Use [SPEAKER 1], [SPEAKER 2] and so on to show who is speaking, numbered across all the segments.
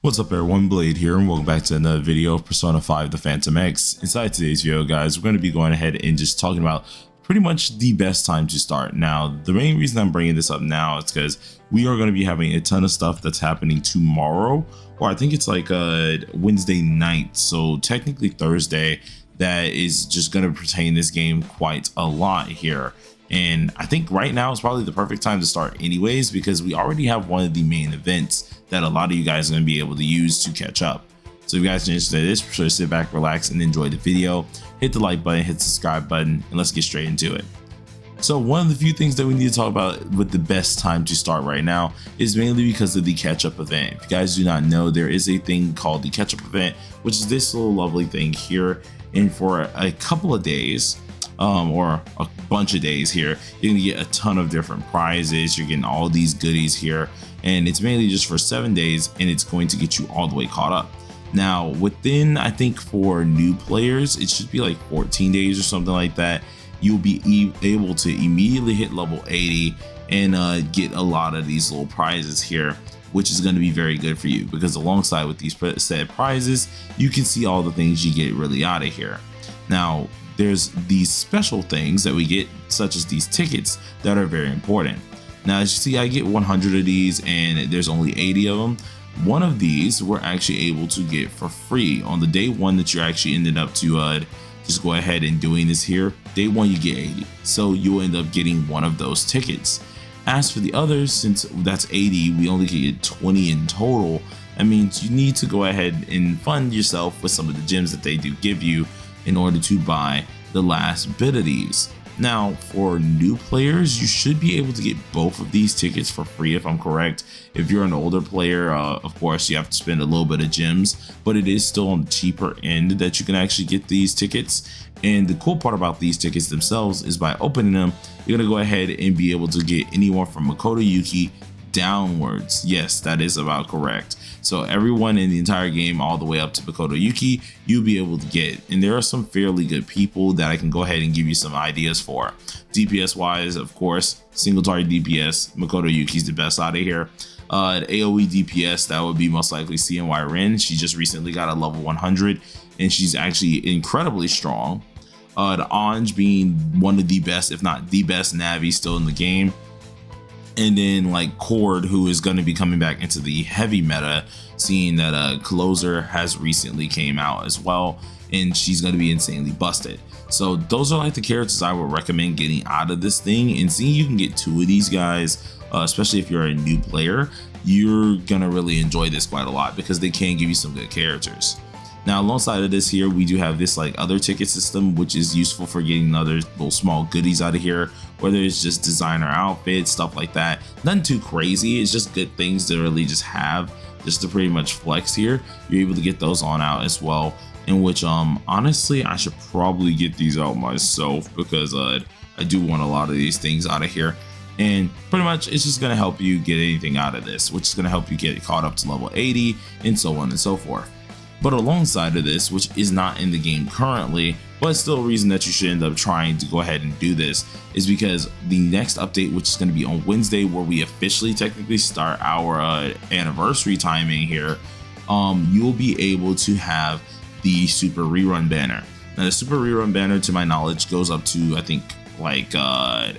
[SPEAKER 1] What's up everyone, Blade here, and welcome back to another video of Persona 5 The Phantom X. Inside today's video, guys, we're going to be going ahead and just talking about pretty much the best time to start. Now, the main reason I'm bringing this up now is because we are going to be having a ton of stuff that's happening tomorrow, or I think it's like Wednesday night, so technically Thursday, that is just going to pertain this game quite a lot here. And I think right now is probably the perfect time to start anyways, because we already have one of the main events that a lot of you guys are going to be able to use to catch up. So if you guys are interested in this, be sure to sit back, relax, and enjoy the video. Hit the like button, hit the subscribe button, and let's get straight into it. So one of the few things that we need to talk about with the best time to start right now is mainly because of the catch-up event. If you guys do not know, there is a thing called the catch-up event, which is this little lovely thing here. And for a couple of days, or a bunch of days here, you're gonna get a ton of different prizes. You're getting all these goodies here, and it's mainly just for 7 days, and it's going to get you all the way caught up. Now, within, I think for new players, it should be like 14 days or something like that, you'll be able to immediately hit level 80 and get a lot of these little prizes here, which is going to be very good for you, because alongside with these said prizes, you can see all the things you get really out of here. Now, there's these special things that we get, such as these tickets, that are very important. Now, as you see, I get 100 of these, and there's only 80 of them. One of these we're actually able to get for free on the day one that you actually ended up to just go ahead and doing this here. Day one, you get 80, so you'll end up getting one of those tickets. As for the others, since that's 80, we only get 20 in total. That means you need to go ahead and fund yourself with some of the gems that they do give you in order to buy the last bit of these. Now, for new players, you should be able to get both of these tickets for free, if I'm correct. If you're an older player, of course, you have to spend a little bit of gems, but it is still on the cheaper end that you can actually get these tickets. And the cool part about these tickets themselves is by opening them, you're gonna go ahead and be able to get anyone from Makoto Yuki downwards. Yes, that is about correct. So everyone in the entire game, all the way up to Makoto Yuki, you'll be able to get. And there are some fairly good people that I can go ahead and give you some ideas for. DPS wise, of course, single target DPS, Makoto Yuki's the best out of here. AoE DPS, that would be most likely CNY Rin. She just recently got a level 100, and she's actually incredibly strong. The Anj being one of the best, if not the best Navi still in the game. And then like Cord, who is going to be coming back into the heavy meta, seeing that Closer has recently came out as well, and she's going to be insanely busted. So those are like the characters I would recommend getting out of this thing, and seeing you can get 2 of these guys, especially if you're a new player, you're gonna really enjoy this quite a lot, because they can give you some good characters. Now, alongside of this here, we do have this like other ticket system, which is useful for getting other little small goodies out of here, whether it's just designer outfits, stuff like that. Nothing too crazy, it's just good things to really just have, just to pretty much flex here. You're able to get those on out as well, in which honestly, I should probably get these out myself, because I do want a lot of these things out of here. And pretty much it's just going to help you get anything out of this, which is going to help you get caught up to level 80 and so on and so forth. But alongside of this, which is not in the game currently, but still a reason that you should end up trying to go ahead and do this, is because the next update, which is going to be on Wednesday, where we officially technically start our anniversary timing here, you'll be able to have the Super Rerun banner. Now, the Super Rerun banner, to my knowledge, goes up to, I think, like, I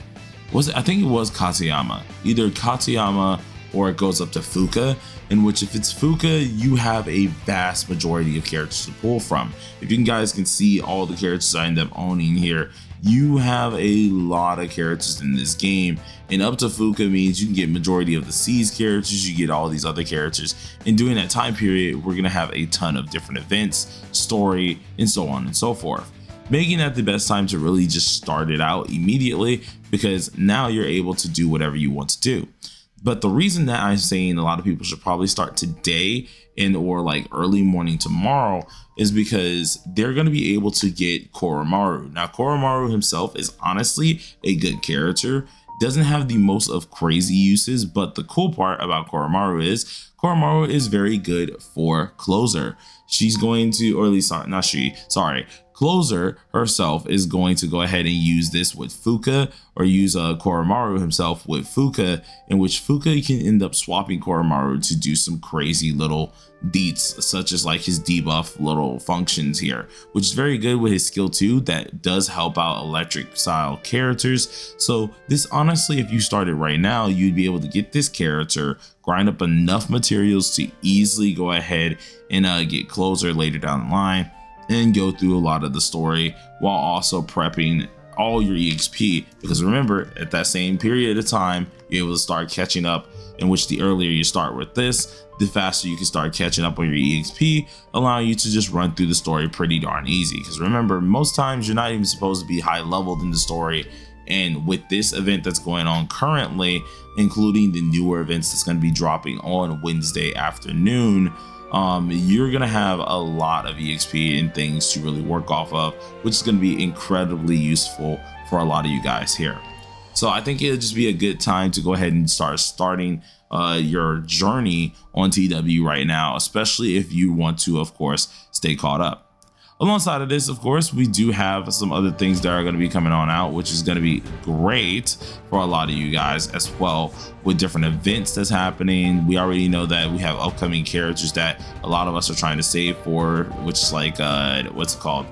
[SPEAKER 1] think it was Katayama. Either Katayama or it goes up to Fuka, in which if it's Fuka, you have a vast majority of characters to pull from. If you guys can see all the characters I end up owning here, you have a lot of characters in this game, and up to Fuka means you can get majority of the C's characters, you get all these other characters, and during that time period, we're gonna have a ton of different events, story, and so on and so forth, making that the best time to really just start it out immediately, because now you're able to do whatever you want to do. But the reason that I'm saying a lot of people should probably start today and or like early morning tomorrow is because they're going to be able to get Koromaru. Now, Koromaru himself is honestly a good character. Doesn't have the most of crazy uses, but the cool part about Koromaru is very good for Closer. She's going to, or at least not she, sorry, Closer herself is going to go ahead and use this with Fuka, or use Koromaru himself with Fuka, in which Fuka can end up swapping Koromaru to do some crazy little deets, such as like his debuff little functions here, which is very good with his skill 2 that does help out electric style characters. So this, honestly, if you started right now, you'd be able to get this character, grind up enough materials to easily go ahead and get Closer later down the line, and go through a lot of the story while also prepping all your EXP. Because remember, at that same period of time, you're able to start catching up, in which the earlier you start with this, the faster you can start catching up on your EXP, allowing you to just run through the story pretty darn easy. Because remember, most times you're not even supposed to be high leveled in the story, and with this event that's going on currently, including the newer events that's going to be dropping on Wednesday afternoon, you're gonna have a lot of EXP and things to really work off of, which is going to be incredibly useful for a lot of you guys here. So I think it'll just be a good time to go ahead and starting your journey on TW right now, especially if you want to, of course, stay caught up. Alongside of this, of course, we do have some other things that are going to be coming on out, which is going to be great for a lot of you guys as well, with different events that's happening. We already know that we have upcoming characters that a lot of us are trying to save for, which is like, what's it called?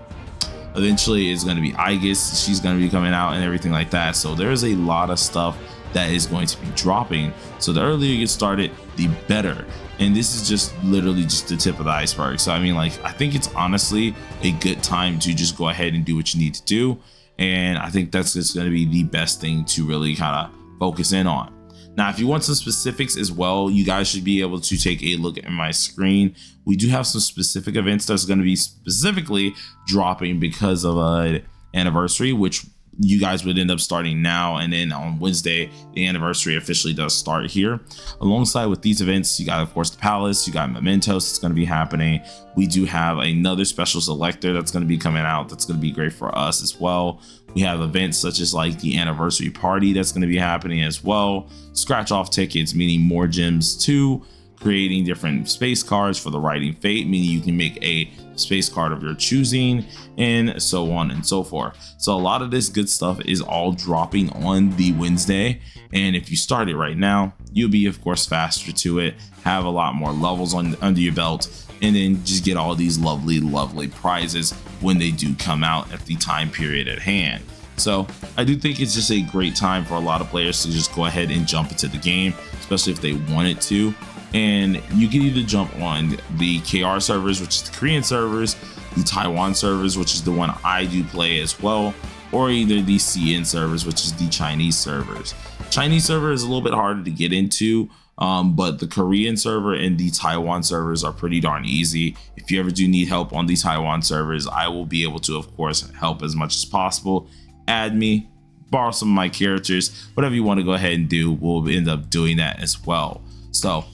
[SPEAKER 1] Eventually is going to be Aegis. She's going to be coming out and everything like that. So there's a lot of stuff that is going to be dropping. So the earlier you get started, the better. And this is just literally just the tip of the iceberg. So I mean, like, I think it's honestly a good time to just go ahead and do what you need to do. And I think that's just going to be the best thing to really kind of focus in on. Now, if you want some specifics as well, you guys should be able to take a look at my screen. We do have some specific events that's going to be specifically dropping because of an anniversary, which you guys would end up starting now, and then on Wednesday the anniversary officially does start here. Alongside with these events, you got, of course, the Palace, you got Mementos that's going to be happening. We do have another special selector that's going to be coming out that's going to be great for us as well. We have events such as like the anniversary party that's going to be happening as well, scratch off tickets, meaning more gems too, creating different space cards for the Writing Fate, meaning you can make a space card of your choosing, and so on and so forth. So a lot of this good stuff is all dropping on the Wednesday, and if you start it right now, you'll be, of course, faster to it, have a lot more levels under your belt, and then just get all these lovely prizes when they do come out at the time period at hand. So I do think it's just a great time for a lot of players to just go ahead and jump into the game, especially if they wanted to. And you can either jump on the KR servers, which is the Korean servers, the Taiwan servers, which is the one I do play as well, or either the CN servers, which is the Chinese servers. Chinese server is a little bit harder to get into, but the Korean server and the Taiwan servers are pretty darn easy. If you ever do need help on the Taiwan servers, I will be able to, of course, help as much as possible. Add me, borrow some of my characters, whatever you want to go ahead and do, we'll end up doing that as well. So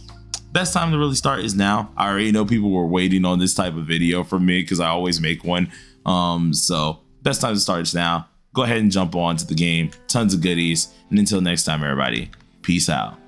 [SPEAKER 1] best time to really start is now. I already know people were waiting on this type of video from me because I always make one. So best time to start is now. Go ahead and jump on to the game. Tons of goodies. And until next time, everybody, peace out.